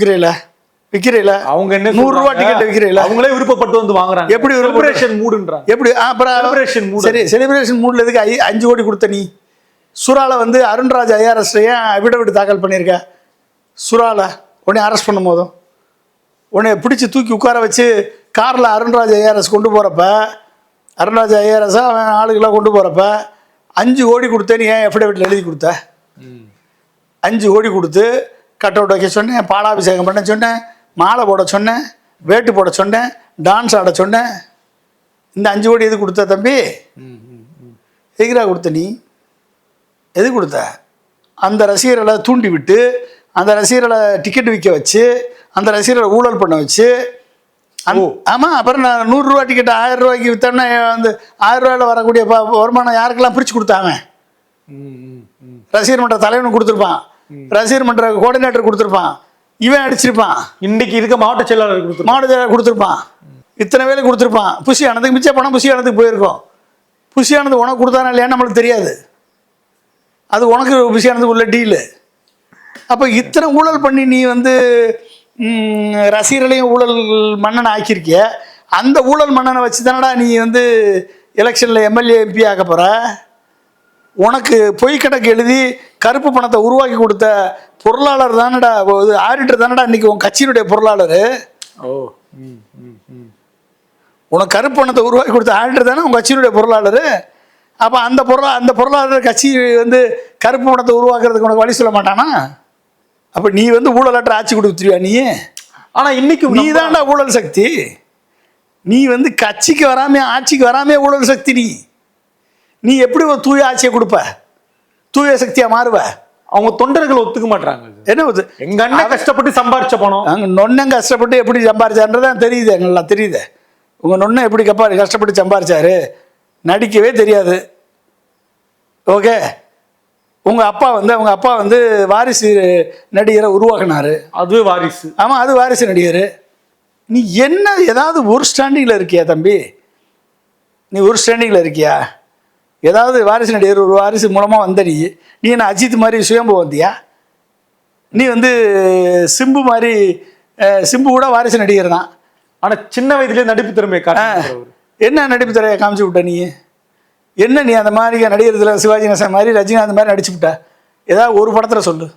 [SPEAKER 1] விற்கிறீல, அவங்க என்ன 100 ரூபாய் டிக்கெட் விற்கிறீல,
[SPEAKER 2] அவங்களே விருப்பப்பட்டு வந்து வாங்குறாங்க.
[SPEAKER 1] எப்படி
[SPEAKER 2] செலிப்ரேஷன் மூடுன்றாங்க?
[SPEAKER 1] எப்படி? செலிப்ரேஷன் மூடு. சரி, செலிப்ரேஷன் மூட்ல எதுக்கு 5 கோடி கொடுத்த நீ? சுறால வந்து அருண்ராஜ் IRS ஏன் அபிடவிட் தாக்கல் பண்ணியிருக்க? சுறால உடனே அரெஸ்ட் பண்ணும் போதும் உன்னை பிடிச்சி தூக்கி உட்கார வச்சு காரில் அருண்ராஜ் IRS கொண்டு போகிறப்ப, அருண்ராஜ் IRS அவன் ஆளுகளாக கொண்டு போகிறப்ப 5 கோடி கொடுத்தேன்னு ஏன் எஃபிடவிட்டில் எழுதி கொடுத்த? 5 கோடி கொடுத்து கட் அவுட் வைக்க சொன்னேன், பாலாபிஷேகம் பண்ண சொன்னேன், மாலை போட சொன்னேன், வேட்டு போட சொன்னேன், டான்ஸ் ஆட சொன்னேன். இந்த 5 கோடி எது கொடுத்த தம்பி? எதுக்குடா கொடுத்த நீ? எது கொடுத்த? அந்த ரசிகர்களை தூண்டி விட்டு, அந்த ரசிகர்களை டிக்கெட் விற்க வச்சு, அந்த ரசிகர்களை ஊழல் பண்ண வச்சு. ஆமாம். அப்புறம் நான் 100 ரூபா டிக்கெட் 1000 ரூபாய்க்கு விற்றோன்னா வந்து 1000 ரூபாயில் வரக்கூடிய வருமானம் யாருக்கெல்லாம் பிரித்து கொடுத்தாங்க? ரசிகர் மன்ற தலைவனுக்கு கொடுத்துருப்பான், ரசிகர் மன்ற கோஆர்டினேட்டர் கொடுத்துருப்பான், இவன் அடிச்சிருப்பான்.
[SPEAKER 2] இன்னைக்கு இருக்க மாவட்ட செயலாளர்
[SPEAKER 1] கொடுத்துருப்பான், இத்தனை வேலை கொடுத்துருப்பான். புஷி ஆனதுக்கு மிச்ச பணம் புஷி ஆனதுக்கு போயிருக்கோம். புஷி ஆனது உனக்கு கொடுத்தானா இல்லையான்னு நம்மளுக்கு தெரியாது. அது உனக்கு புஷி ஆனதுக்கு உள்ள டீலு. அப்போ இத்தனை ஊழல் பண்ணி நீ வந்து ரசிகர்களையும் ஊழல் மன்னனை ஆக்கியிருக்கிய. அந்த ஊழல் மன்னனை வச்சு தானடா நீ வந்து எலெக்ஷனில் MLA MP ஆக்க போகிற. உனக்கு பொய் கணக்கு எழுதி கருப்பு பணத்தை உருவாக்கி கொடுத்த பொருளாளர் தானடா, ஆடிட்டர் தானடா இன்னைக்கு உன் கட்சியினுடைய பொருளாளர்.
[SPEAKER 2] ஓ.
[SPEAKER 1] உனக்கு கருப்பு பணத்தை உருவாக்கி கொடுத்த ஆடிட்டர் தானே உன் கட்சியினுடைய பொருளாளர். அப்போ அந்த பொருளாளர் கட்சி வந்து கருப்பு பணத்தை உருவாக்குறதுக்கு உனக்கு வழி சொல்ல மாட்டானா? அப்போ நீ வந்து ஊழலற்ற ஆட்சி கொடுத்துருவியா நீ?
[SPEAKER 2] ஆனால் இன்னைக்கு
[SPEAKER 1] நீ தான்டா ஊழல் சக்தி. நீ வந்து கட்சிக்கு வராமே ஆட்சிக்கு வராமே ஊழல் சக்தி. நீ எப்படி ஒரு தூய ஆட்சியை கொடுப்ப? தூய சக்தியா மாறுவ?
[SPEAKER 2] அவங்க தொண்டர்கள் ஒத்துக்க மாட்டாங்க.
[SPEAKER 1] என்ன
[SPEAKER 2] எங்க அண்ணன் கஷ்டப்பட்டு சம்பாரிச்ச பணம்,
[SPEAKER 1] அங்கே நொண்ணன் கஷ்டப்பட்டு எப்படி சம்பாரிச்சான்றதான் தெரியுது, நல்லா தெரியுது. உங்க நொண்ணன் எப்படி கஷ்டப்பட்டு சம்பாரிச்சாரு நடிக்கவே தெரியாது. ஓகே, உங்க அப்பா வந்து வாரிசு நடிகரை உருவாக்குனாரு.
[SPEAKER 2] அது வாரிசு.
[SPEAKER 1] ஆமா, அது வாரிசு நடிகர். நீ என்ன ஏதாவது ஒரு ஸ்டாண்டிங்கில் இருக்கியா தம்பி? நீ ஒரு ஸ்டாண்டிங்கில் இருக்கியா? ஏதாவது வாரிசு நடிகர் ஒரு வாரிசு மூலமாக வந்த நீ என்ன அஜித் மாதிரி சுயம்பு வந்தியா? நீ வந்து சிம்பு மாதிரி, சிம்பு கூட வாரிசு நடிகர் தான்.
[SPEAKER 2] ஆனால் சின்ன வயதுலேயே நடிப்பு திறமையை
[SPEAKER 1] என்ன நடிப்பு திறமையை காமிச்சு விட்ட நீ? என்ன நீ அந்த மாதிரி நடிகர் சிவாஜி கணேசன் மாதிரி, ரஜினிகாந்த் மாதிரி நடிச்சு விட்ட? ஏதாவது ஒரு படத்தில் சொல்லு.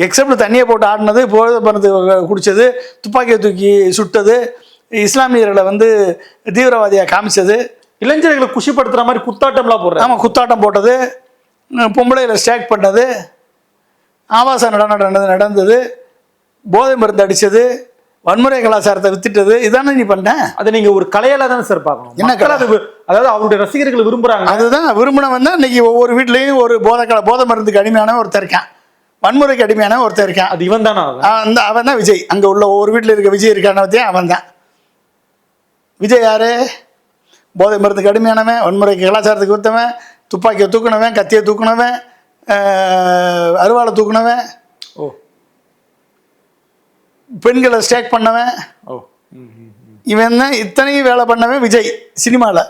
[SPEAKER 1] எக்ஸப்ட் தண்ணியை போட்டு ஆடினது, போதை பணத்து குடித்தது, துப்பாக்கியை தூக்கி சுட்டது, இஸ்லாமியர்களை வந்து தீவிரவாதியாக காமிச்சது,
[SPEAKER 2] இளைஞர்களை குஷிப்படுத்துகிற மாதிரி குத்தாட்டம்லாம் போடுறது.
[SPEAKER 1] ஆமாம், குத்தாட்டம் போட்டது, பொம்பளையில் ஸ்டேக் பண்ணது, ஆபாச நடந்தது, போதை மருந்து அடித்தது, வன்முறை கலாச்சாரத்தை வித்துட்டது, இதானே நீ பண்ண?
[SPEAKER 2] அதை நீங்கள் ஒரு கலையில தானே சார் பார்க்கணும்.
[SPEAKER 1] என்ன கலை?
[SPEAKER 2] அதாவது அவருடைய ரசிகர்கள் விரும்புகிறாங்க.
[SPEAKER 1] அதுதான் விரும்பினவன் தான் இன்னைக்கு ஒவ்வொரு வீட்லேயும் ஒரு போதை மருந்துக்கு அடிமையான ஒருத்தர் இருக்கான், வன்முறைக்கு அடிமையான ஒருத்தர் இருக்கான்.
[SPEAKER 2] அது இவன் தானே?
[SPEAKER 1] அவன் தான் விஜய். அங்கே உள்ள ஒவ்வொரு வீட்டில் இருக்க விஜய் இருக்கானவத்தையும் அவன் தான். விஜய் யாரு? போதை மருந்துக்கு அடிமையானவன், வன்முறைக்கு கலாச்சாரத்துக்கு வித்தவன், துப்பாக்கியை தூக்குனவன், கத்தியை தூக்குனவன், அருவாளை தூக்குனவன், பெண்களை ஸ்டேக் பண்ணவன், இவன் தான் இத்தனையும் வேலை பண்ணவன் விஜய் சினிமாவில்.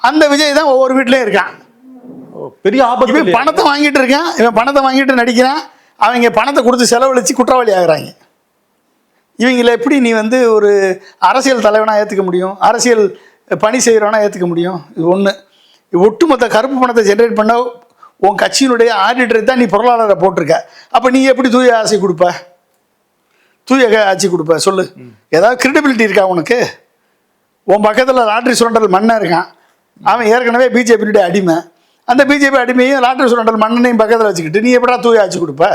[SPEAKER 1] அந்த விஜய் தான் ஒவ்வொரு வீட்லேயும் இருக்கான்.
[SPEAKER 2] பெரிய ஆபத்து.
[SPEAKER 1] இவன் பணத்தை வாங்கிட்டு இருக்கான், இவன் பணத்தை வாங்கிட்டு நடிக்கிறான். அவங்க பணத்தை கொடுத்து செலவழித்து குற்றவாளி ஆகிறாங்க. இவங்களை எப்படி நீ வந்து ஒரு அரசியல் தலைவனாக ஏற்றுக்க முடியும்? அரசியல் பணி செய்கிறவனா ஏற்றுக்க முடியும்? இது ஒன்று. ஒட்டுமொத்த கருப்பு பணத்தை ஜென்ரேட் பண்ண உன் கட்சியினுடைய ஆடிட்டரை தான் நீ பொருளாளரை போட்டிருக்க. அப்போ நீ எப்படி தூய ஆட்சி கொடுப்ப? தூய ஆட்சி கொடுப்ப சொல்லு. ஏதாவது கிரெடிபிலிட்டி இருக்கா உனக்கு? உன் பக்கத்தில் லாட்ரி சுரண்டல் மன்னன் இருக்கான், அவன் ஏற்கனவே பிஜேபியுடைய அடிமை. அந்த பிஜேபி அடிமையும் லாட்ரி சுரண்டல் மன்னனையும் பக்கத்தில் வச்சுக்கிட்டு நீ எப்படா தூய ஆட்சி கொடுப்ப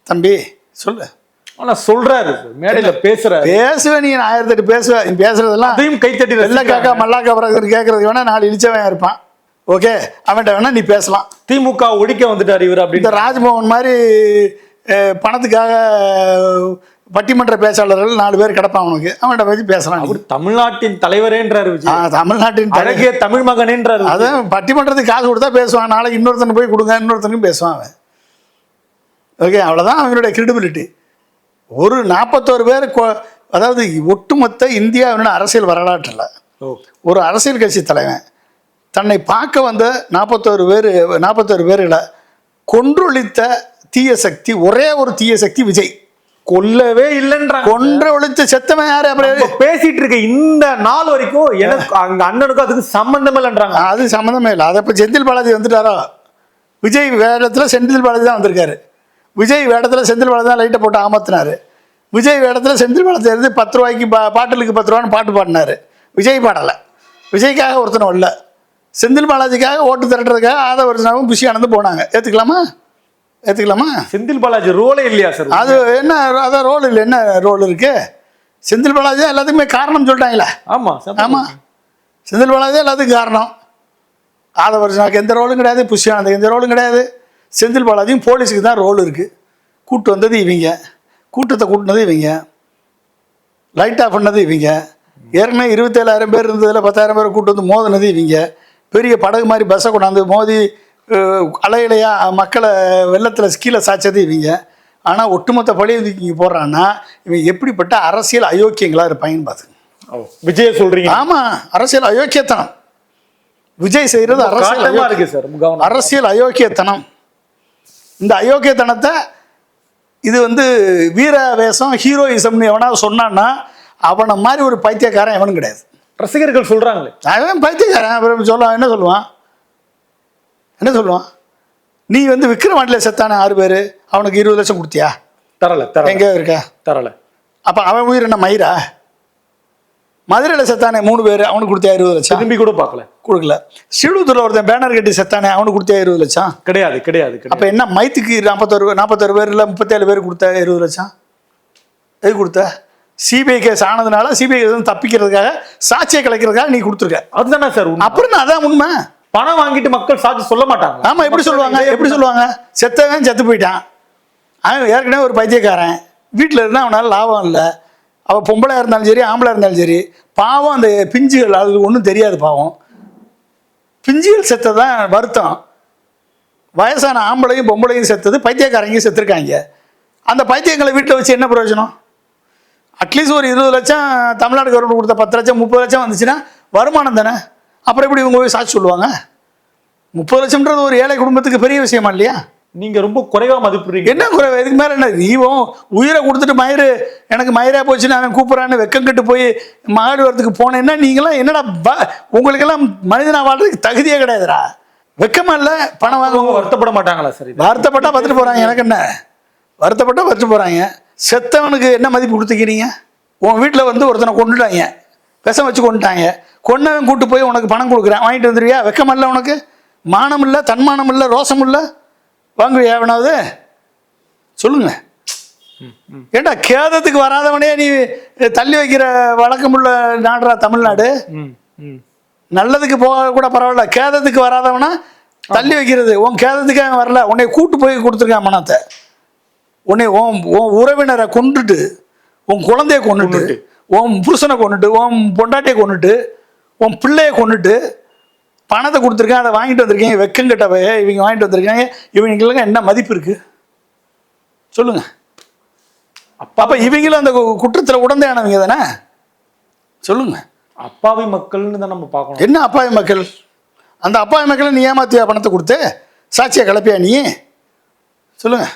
[SPEAKER 1] தம்பி? சொல்லு.
[SPEAKER 2] ஆனால் சொல்றாரு, மேடையில் பேசுவேன்.
[SPEAKER 1] நீ 1008 பேசுவேன். நீ பேசுறதெல்லாம்
[SPEAKER 2] அதையும் கைத்தட்டி
[SPEAKER 1] வெள்ளக்காக்கா மல்லாக்கா பிறகு கேட்கறதுக்கு வேணா 4 இழிச்சவன் இருப்பான். ஓகே, அவன்கிட்ட வேணா நீ பேசலாம்.
[SPEAKER 2] திமுக ஒழிக்க வந்துட்டார் இவர் அப்படி.
[SPEAKER 1] இந்த ராஜ்மோகன் மாதிரி பணத்துக்காக பட்டிமன்ற பேச்சாளர்கள் 4 பேர் கிடப்பான் அவனுக்கு, அவன்கிட்ட பற்றி பேசலாம்.
[SPEAKER 2] அவர் தமிழ்நாட்டின் தலைவரேன்றாரு.
[SPEAKER 1] தமிழ்நாட்டின்
[SPEAKER 2] அழகிய தமிழ் மகனேன்றாரு.
[SPEAKER 1] அதான் பட்டிமன்றத்துக்கு காசு கொடுத்தா பேசுவான். நாளைக்கு இன்னொருத்தனை போய் கொடுங்க, இன்னொருத்தனுக்கும் பேசுவான் அவன். ஓகே, அவ்வளோதான் அவனுடைய கிரெடிபிலிட்டி. ஒரு 41 பேர், அதாவது ஒட்டுமொத்த இந்தியாவினுடைய அரசியல் வரலாற்றில் ஒரு அரசியல் கட்சி தலைவன் தன்னை பார்க்க வந்த 41 பேர்களை கொன்றொழித்த தீய சக்தி, ஒரே ஒரு தீய சக்தி விஜய்.
[SPEAKER 2] கொல்லவே இல்லைன்ற
[SPEAKER 1] கொன்ற ஒழித்து செத்தவன் யாரு? அப்புறம்
[SPEAKER 2] பேசிட்டு இருக்க இந்த நாள் வரைக்கும் எனக்கு அங்க அண்ணனுக்கும் அதுக்கு சம்பந்தமே இல்லைன்றாங்க.
[SPEAKER 1] அது சம்பந்தமே இல்லை. அதை இப்போ செந்தில் பாலாஜி வந்துட்டாரோ? விஜய் வேடத்தில் செந்தில் பாலாஜி தான் வந்திருக்காரு. விஜய் வேடத்தில் செந்தில் பாலாஜி தான் லைட்டை போட்டு ஆமத்தினாரு. விஜய் வேடத்தில் செந்தில் பாலாஜி இருந்து 10 ரூபாய்க்கு பாட்டிலுக்கு 10 ரூபான்னு பாட்டு பாடினாரு. விஜய் பாடலை. விஜய்க்காக ஒருத்தனும் இல்லை, செந்தில் பாலாஜிக்காக ஓட்டு திரட்டுறதுக்காக ஆதவர்ஜனாவும் புஷி ஆனந்து போனாங்க. ஏற்றுக்கலாமா?
[SPEAKER 2] செந்தில் பாலாஜி ரோலே இல்லையா சார்? அது
[SPEAKER 1] என்ன, அதான் ரோல் இல்லை. என்ன ரோல் இருக்கு? செந்தில் பாலாஜி எல்லாத்துக்குமே காரணம் சொல்லிட்டாங்களே. ஆமாம், செந்தில் பாலாஜி எல்லாத்துக்கும் காரணம். ஆதவர்ஜனாவுக்கு எந்த ரோலும் கிடையாது, புஷி ஆனந்துக்கு எந்த ரோலும் கிடையாது. செந்தில் பாலாஜியும் போலீஸுக்கு தான் ரோல் இருக்குது. கூட்டு வந்தது இவங்க, கூட்டத்தை கூட்டினது இவங்க, லைட் ஆஃப் பண்ணது இவங்க. ஏற்கனவே 27,000 பேர் இருந்ததில் 10,000 பேரை கூட்டு வந்து மோதினது இவங்க. பெரிய படகு மாதிரி பஸ்ஸை கொண்டாந்து மோதி அலையிலையாக மக்களை வெள்ளத்தில் கீழே சாய்ச்சது இவங்க. ஆனால் ஒட்டுமொத்த பழியை இங்கே போடுறான்னா இவன் எப்படிப்பட்ட அரசியல் அயோக்கியங்களாக இருப்பாங்கன்னு பார்த்து
[SPEAKER 2] விஜய் சொல்கிறீங்க.
[SPEAKER 1] ஆமாம், அரசியல் அயோக்கியத்தனம். விஜய் செய்கிறது அரசியல் அயோக்கியத்தனம். இந்த அயோக்கியத்தனத்தை இது வந்து வீர வேஷம், ஹீரோயிசம்னு எவனாவது சொன்னான்னா அவனை மாதிரி ஒரு பைத்தியக்காரன் எவனும் கிடையாது.
[SPEAKER 2] ரசிகர்கள் சொல்கிறாங்களே,
[SPEAKER 1] அவன் பைத்தியக்காரன். அப்புறம் என்ன சொல்லுவான்? நீ வந்து விக்கிரவாண்டியில் செத்தானே 6 பேர், அவனுக்கு 20 லட்சம் கொடுத்தியா?
[SPEAKER 2] தரல
[SPEAKER 1] எங்கே இருக்கா?
[SPEAKER 2] தரல.
[SPEAKER 1] அப்போ அவன் உயிர் என்ன மயிரா? மதுரையில் செத்தானே 3 பேர், அவனுக்கு கொடுத்தியா 20 லட்சம்?
[SPEAKER 2] திரும்பி கூட பார்க்கல,
[SPEAKER 1] கொடுக்கல. ஸ்ரீவில்லிபுத்தூர்ல ஒருத்தன் பேனர் கட்டி செத்தானே, அவனுக்கு கொடுத்தியா 20 லட்சம்?
[SPEAKER 2] கிடையாது கிடையாது.
[SPEAKER 1] அப்போ என்ன மைத்துக்கு 41 பேர் இல்லை 37 பேர் கொடுத்தா 20 லட்சம்? எது கொடுத்த? சிபிஐ கேஸ் ஆனதுனால சிபிஐ கேஸ் தப்பிக்கிறதுக்காக, சாட்சியை கலைக்கிறதுக்காக நீ கொடுத்துருக்க.
[SPEAKER 2] அதுதானே சார் உண்மை.
[SPEAKER 1] அப்புறம் அதான் உண்மை.
[SPEAKER 2] பணம் வாங்கிட்டு மக்கள் சாட்சி சொல்ல மாட்டாங்க.
[SPEAKER 1] ஆமா, எப்படி சொல்லுவாங்க? எப்படி சொல்லுவாங்க? செத்தவன் செத்து போயிட்டான், அவன் ஏற்கனவே ஒரு பைத்தியக்காரன், வீட்டில் இருந்தால் அவனால லாபம் இல்லை, அவள் பொம்பளையாக இருந்தாலும் சரி ஆம்பளை இருந்தாலும் சரி, பாவம் அந்த பிஞ்சுகள், அது ஒன்றும் தெரியாது பாவம். பிஞ்சுகள் செத்ததான் வருத்தம். வயசான ஆம்பளையும் பொம்பளையும் செத்தது, பைத்தியக்காரங்க செத்துருக்காங்க. அந்த பைத்தியங்களை வீட்டில் வச்சு என்ன பிரயோஜனம்? அட்லீஸ்ட் ஒரு 20 லட்சம் தமிழ்நாடு கவர்மெண்ட் கொடுத்த 10 லட்சம் 30 லட்சம் வந்துச்சுன்னா வருமானம் தானே. அப்புறம் எப்படி இவங்க போய் சாட்சி சொல்லுவாங்க? 30 லட்சம்ன்றது ஒரு ஏழை குடும்பத்துக்கு பெரிய விஷயமா இல்லையா?
[SPEAKER 2] நீங்க ரொம்ப குறைவா மதிப்பிடுறீங்க.
[SPEAKER 1] என்ன குறைவா? இதுக்கு மேலே என்ன? நீவும் உயிரை கொடுத்துட்டு மயிறு எனக்கு மயிரா போச்சுன்னு அவன் கூப்பிட்றான்னு வெக்கம் கட்டு போய் மகாபலிபுரத்துக்கு போனேன்னா நீங்களாம் என்னடா உங்களுக்கெல்லாம் மனிதனா வாழ்றதுக்கு தகுதியே கிடையாதுடா. வெக்கமா இல்லை? பணம் வாங்க
[SPEAKER 2] வருத்தப்பட மாட்டாங்களா சார்?
[SPEAKER 1] வருத்தப்பட்டா பார்த்துட்டு போகிறாங்க. எனக்கு என்ன வருத்தப்பட்டா பார்த்துட்டு போகிறாங்க. செத்தவனுக்கு என்ன மதிப்பு கொடுத்துக்கிறீங்க? உன் வீட்டில் வந்து ஒருத்தனை கொண்டுட்டாங்க, விஷம் வச்சு கொண்டுட்டாங்க, கொன்னவன் கூட்டு போய் உனக்கு பணம் கொடுக்குறேன், வாங்கிட்டு வந்துடுவியா? வெக்கம் இல்லை உனக்கு? மானம் இல்லை, தன்மானம் இல்லை, ரோசம் இல்லை, வாங்குவியா? வேணாவது சொல்லுங்க. ஏண்டா கேதத்துக்கு வராதவனே நீ தள்ளி வைக்கிற வழக்கமுள்ள நாடுறா தமிழ்நாடு. நல்லதுக்கு போக கூட பரவாயில்ல, கேதத்துக்கு வராதவனா தள்ளி வைக்கிறது. உன் கேதத்துக்கு அவன் வரல, உன்னை கூட்டு போய் கொடுத்துருக்கான் மனத்தை. உன்னை உன் உறவினரை கொண்டுட்டு, உன் குழந்தைய கொண்டுட்டு, உன் புருஷனை கொண்டுட்டு, உன் பொண்டாட்டியை கொண்டுட்டு, உன் பிள்ளைய கொண்டுட்டு பணத்தை கொடுத்துருக்கேன், அதை வாங்கிட்டு வந்திருக்கீங்க. வெக்கம் கட்டவை இவங்க வாங்கிட்டு வந்திருக்காங்க. இவங்களுக்கு என்ன மதிப்பு இருக்கு சொல்லுங்க? அப்போ இவங்களும் அந்த குற்றத்தில் உடந்தையானவங்க தானே. சொல்லுங்க.
[SPEAKER 2] அப்பாவி மக்கள்னு தான் நம்ம பார்க்கணும்.
[SPEAKER 1] என்ன அப்பாவி மக்கள்? அந்த அப்பாவி மக்களை நீ ஏமாத்தியா பணத்தை கொடுத்து? சாட்சியை கலப்பியா நீ? சொல்லுங்க.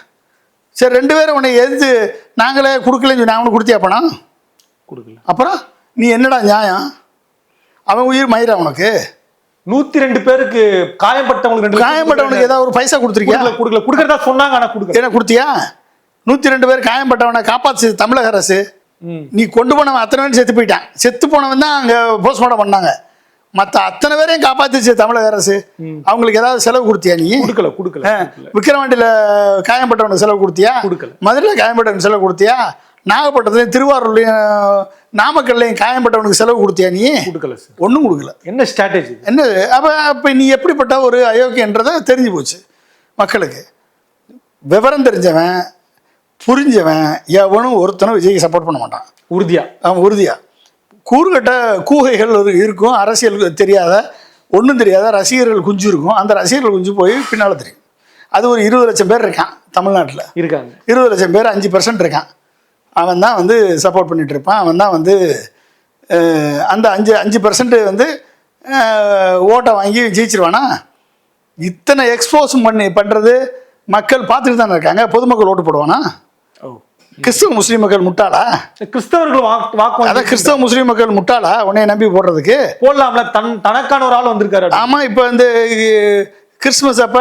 [SPEAKER 1] சரி, 2 பேரும் உன்னை எதிர்த்து நாங்களே கொடுக்கலன்னு சொல்லி அவனுக்கு கொடுத்தியா பணம்?
[SPEAKER 2] கொடுக்கல.
[SPEAKER 1] அப்புறம் நீ என்னடா நியாயம்? அவன் உயிர் மயிரா உனக்கு?
[SPEAKER 2] 102 பேருக்கு காயப்பட்டவங்களுக்கு
[SPEAKER 1] காயப்பட்டவனுக்கு ஏதாவது ஒரு பைசா கொடுத்துருக்கியா?
[SPEAKER 2] கொடுக்கல. கொடுக்கறதா சொன்னாங்க, ஆனா கொடுக்கல.
[SPEAKER 1] என்ன கொடுத்தியா? 102 பேர் காயப்பட்டவனை காப்பாற்று தமிழக அரசு. நீ கொண்டு போனவன் அத்தனை பேரும் செத்து போயிட்டான். செத்து போனவன் தான் அங்கே போஸ்ட்மார்ட்டம் பண்ணாங்க. மற்ற அத்தனை பேரையும் காப்பாற்றிச்சு தமிழக அரசு. அவங்களுக்கு ஏதாவது செலவு கொடுத்தியா நீ?
[SPEAKER 2] கொடுக்கல.
[SPEAKER 1] விக்கிரவாண்டியில் காயம்பட்டவனுக்கு செலவு கொடுத்தியா?
[SPEAKER 2] கொடுக்கல.
[SPEAKER 1] மதுரையில் காயம்பட்டவனுக்கு செலவு கொடுத்தியா? நாகப்பட்டினத்துலையும் திருவாரூர்லையும் நாமக்கல்லையும் காயம்பட்டவனுக்கு செலவு கொடுத்தியா நீ?
[SPEAKER 2] கொடுக்கல.
[SPEAKER 1] ஒன்றும் கொடுக்கல.
[SPEAKER 2] என்ன ஸ்ட்ராட்டஜி?
[SPEAKER 1] என்ன அப்போ நீ எப்படிப்பட்ட ஒரு அயோக்கியன்றதை தெரிஞ்சு போச்சு மக்களுக்கு. விவரம் தெரிஞ்சவன் புரிஞ்சவன் எவனும் ஒருத்தனும் விஜய்க்கு சப்போர்ட் பண்ண மாட்டான். அவன் உறுதியா. கூறுகட்ட கூகைகள் இருக்கும், அரசியல் தெரியாத ஒன்றும் தெரியாத ரசிகர்கள் குஞ்சு இருக்கும். அந்த ரசிகர்கள் குஞ்சு போய் பின்னால் தெரியும். அது ஒரு 20 லட்சம் பேர் இருக்கான் தமிழ்நாட்டில்.
[SPEAKER 2] இருக்காங்க
[SPEAKER 1] 20 லட்சம் பேர் 5% இருக்கான். அவன் தான் வந்து சப்போர்ட் பண்ணிட்டு இருப்பான். அவன் தான் வந்து அந்த 5% வந்து ஓட்டை வாங்கி ஜெயிச்சிருவானா? இத்தனை எக்ஸ்போஸ் பண்ணுறது மக்கள் பார்த்துட்டு தானே இருக்காங்க. பொதுமக்கள் ஓட்டு போடுவானா? கிறிஸ்தவ முஸ்லீம் மக்கள் முட்டாளா?
[SPEAKER 2] கிறிஸ்தவர்கள்
[SPEAKER 1] அதான் கிறிஸ்தவ முஸ்லீம் மக்கள் முட்டாளா உன்னைய நம்பி போடுறதுக்கு?
[SPEAKER 2] போடலாம்ல, தனக்கான ஒரு ஆள் வந்திருக்காரு.
[SPEAKER 1] ஆமா, இப்போ வந்து கிறிஸ்துமஸ் அப்ப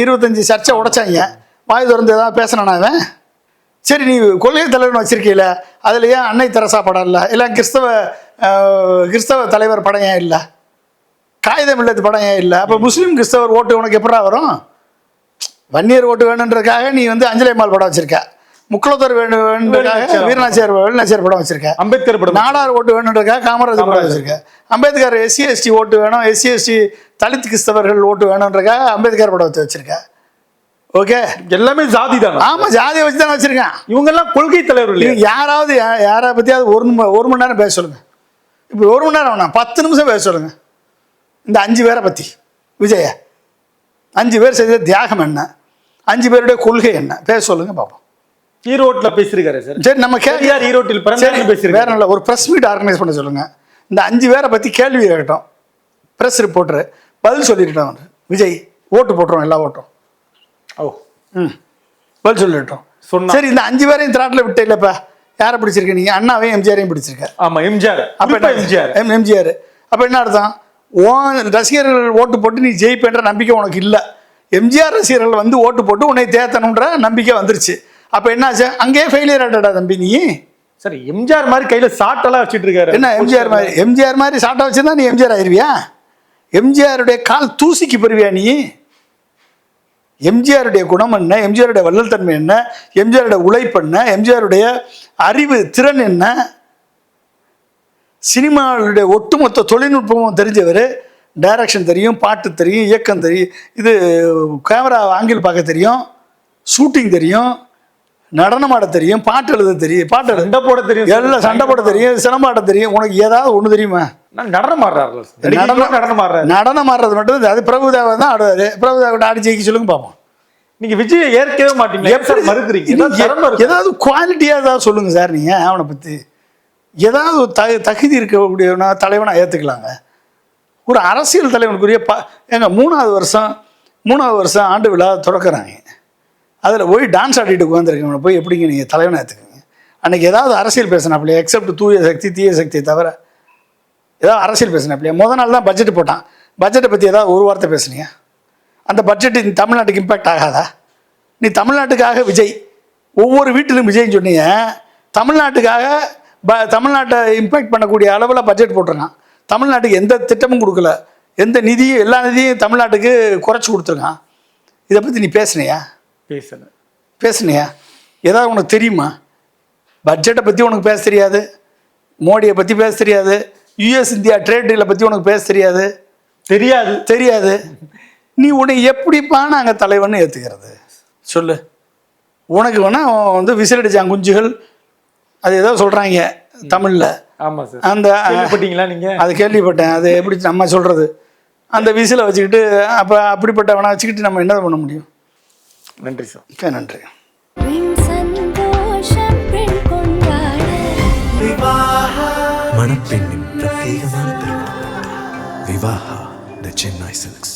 [SPEAKER 1] 25 சர்ச்சை உடைச்சாங்க. வாய் திறந்து ஏதாவது பேசினானா அவன்? சரி, நீ கொள்கை தலைவர்னு வச்சிருக்கீல, அதுல ஏன் அன்னை தெரசா படம் இல்லை? இல்லை கிறிஸ்தவ தலைவர் படம் ஏன் இல்லை? காகிதம் இல்லத்து படம் ஏன் இல்லை? அப்போ முஸ்லீம் கிறிஸ்தவர் ஓட்டு உனக்கு எப்படா வரும்? வன்னியர் ஓட்டு வேணுன்றதுக்காக நீ வந்து அஞ்சலிமால் படம் வச்சிருக்க. முக்குளத்தோர் வேணுன்றதுக்காக வேலுநாச்சியார் படம் வச்சிருக்க.
[SPEAKER 2] அம்பேத்கர் படம்.
[SPEAKER 1] நாடார் ஓட்டு வேணுன்றதுக்காக காமராஜர் படம் வச்சிருக்க. அம்பேத்கர் SC ST ஓட்டு வேணும், SC ST தலித் கிறிஸ்தவர்கள் ஓட்டு வேணுன்றதுக்காக அம்பேத்கர் படத்தை வச்சிருக்க. ஓகே,
[SPEAKER 2] எல்லாமே ஜாதி தான்.
[SPEAKER 1] ஆமா, ஜாதியை வச்சு தானே வச்சிருக்கேன்.
[SPEAKER 2] இவங்க எல்லாம் கொள்கை தலைவர்கள்.
[SPEAKER 1] யாராவது யாரை பத்தியாவது ஒரு மணி நேரம் பேச சொல்லுங்க. இப்போ 1 மணி நேரம் வேணாம், 10 நிமிஷம் பேச சொல்லுங்க. இந்த 5 பேரை பத்தி, விஜய 5 பேர் செய்த தியாகம் என்ன, 5 பேருடைய கொள்கை என்ன, பேச சொல்லுங்க பார்ப்போம்.
[SPEAKER 2] ஈரோட்டில் பேசியிருக்காரு சார்.
[SPEAKER 1] சரி, நம்ம
[SPEAKER 2] ஈரோட்டில் பேசியிருக்காரு.
[SPEAKER 1] வேற நல்ல ஒரு ப்ரெஸ் மீட் ஆர்கனைஸ் பண்ண சொல்லுங்க. இந்த 5 பேரை பத்தி கேள்வி கேட்டோம், ப்ரெஸ் ரிப்போர்ட்டர் பதில் சொல்லிட்டோம். விஜய் ஓட்டு போட்டுரும், எல்லா ஓட்டும். பதில் சொல்லிட்டோம். சரி, இந்த 5 பேரையும் திராட்டில் விட்டு இல்லப்பா, யாரை பிடிச்சிருக்க நீங்க? அண்ணாவையும் எம்ஜிஆரையும் பிடிச்சிருக்க.
[SPEAKER 2] ஆமா, எம்ஜிஆர்.
[SPEAKER 1] அப்ப என்ன அர்த்தம்? ரசிகர்கள் ஓட்டு போட்டு நீ ஜெயிப்பேன்ற நம்பிக்கை உனக்கு இல்லை. எம்ஜிஆர் ரசிகர்கள் வந்து ஓட்டு போட்டு உன்னை தேத்தணுன்ற நம்பிக்கை வந்துருச்சு. அப்போ என்னாச்சு, அங்கேயே ஃபெயிலியர் ஆகிட்டடா தம்பி நீ.
[SPEAKER 2] சரி, எம்ஜிஆர் மாதிரி கையில சாட்டெல்லாம் வச்சுட்டு இருக்காரு.
[SPEAKER 1] என்ன எம்ஜிஆர் மாதிரி சாட்டை வச்சுருந்தா நீ எம்ஜிஆர் ஆயிருவியா? எம்ஜிஆருடைய கால் தூசிக்கு பெறுவியா நீ? எம்ஜிஆருடைய குணம் என்ன, எம்ஜிஆருடைய வள்ளல் தன்மை என்ன, எம்ஜிஆருடைய உழைப்பு என்ன, எம்ஜிஆருடைய அறிவு திறன் என்ன, சினிமாவுடைய ஒட்டுமொத்த தொழில்நுட்பமும் தெரிஞ்சவர். டைரக்ஷன் தெரியும், பாட்டு தெரியும், இயக்கம் தெரியும், இது கேமரா ஆங்கிள் பார்க்க தெரியும், ஷூட்டிங் தெரியும், நடனம் ஆட தெரியும், பாட்டு எழுத தெரியும், பாட்டு
[SPEAKER 2] சண்டை போட தெரியும்,
[SPEAKER 1] எல்லாம் சண்டை போட தெரியும், சிலம்பாட்ட தெரியும். உனக்கு ஏதாவது ஒன்று தெரியுமா?
[SPEAKER 2] நடனம் ஆடுறாரு.
[SPEAKER 1] நடனம் ஆடுறது மட்டும் அது பிரபுதேவா தான் ஆடுவாரு. பிரபுதேவா ஆடி ஜெயிக்க சொல்லுங்க பார்ப்போம்.
[SPEAKER 2] நீங்க விஜயை ஏற்கவே மாட்டீங்க, எப்படி மறுக்கிறீங்க?
[SPEAKER 1] ஏதாவது குவாலிட்டியாக ஏதாவது சொல்லுங்க சார். நீங்கள் அவனை பற்றி ஏதாவது தகுதி இருக்கக்கூடியவனா தலைவனா ஏற்றுக்கலாங்க. ஒரு அரசியல் தலைவனுக்குரிய எங்க மூணாவது வருஷம் ஆண்டு விழா தொடக்கிறாங்க. அதில் போய் டான்ஸ் ஆடிட்டு உட்காந்துருக்கவனை போய் எப்படிங்க நீங்கள் தலைவனை ஏற்றுக்குங்க? அன்றைக்கி ஏதாவது அரசியல் பேசினாப்பிலையா? எக்ஸப்ட் தூய சக்தி தீய சக்தியை தவிர ஏதாவது அரசியல் பேசினாப்பிலையா? முதல் நாள் தான் பட்ஜெட் போட்டான். பட்ஜெட்டை பற்றி ஏதாவது ஒரு வார்த்தை பேசுனீங்க? அந்த பட்ஜெட்டு தமிழ்நாட்டுக்கு இம்பேக்ட் ஆகாதா? நீ தமிழ்நாட்டுக்காக விஜய், ஒவ்வொரு வீட்டிலும் விஜய்ன்னு சொன்னீங்க. தமிழ்நாட்டுக்காக தமிழ்நாட்டை இம்பேக்ட் பண்ணக்கூடிய அளவில் பட்ஜெட் போட்டிருக்கான். தமிழ்நாட்டுக்கு எந்த திட்டமும் கொடுக்கல, எந்த நிதியும், எல்லா நிதியும் தமிழ்நாட்டுக்கு குறைச்சி கொடுத்துருக்கான். இதை பற்றி நீ பேசுனியா? பேசுனியா? ஏதாவது உனக்கு தெரியுமா? பட்ஜெட்டை பற்றி உனக்கு பேச தெரியாது, மோடியை பற்றி பேச தெரியாது, யூஎஸ் இந்தியா ட்ரேட் டீலை பற்றி உனக்கு பேச தெரியாது. தெரியாது. நீ உன்னை எப்படிப்பா நாங்கள் தலைவன்னு ஏற்றுக்கிறது சொல்லு? உனக்கு வேணால் வந்து விசிலடிச்சாங்க குஞ்சுகள், அது ஏதோ சொல்கிறாங்க தமிழில்.
[SPEAKER 2] ஆமாம் சார்,
[SPEAKER 1] அந்த
[SPEAKER 2] கேள்விப்பட்டீங்களா நீங்கள்?
[SPEAKER 1] அது கேள்விப்பட்டேன். அது எப்படி நம்ம சொல்கிறது? அந்த விசிலை வச்சுக்கிட்டு அப்போ அப்படிப்பட்டவனை வச்சுக்கிட்டு நம்ம என்ன பண்ண முடியும்?
[SPEAKER 2] நன்றி சார்.
[SPEAKER 1] நன்றி.
[SPEAKER 3] மணப்பெண்ணின் பிரத்யேகமான திருமணம் விவாஹா தி சென்னை சில்க்ஸ்.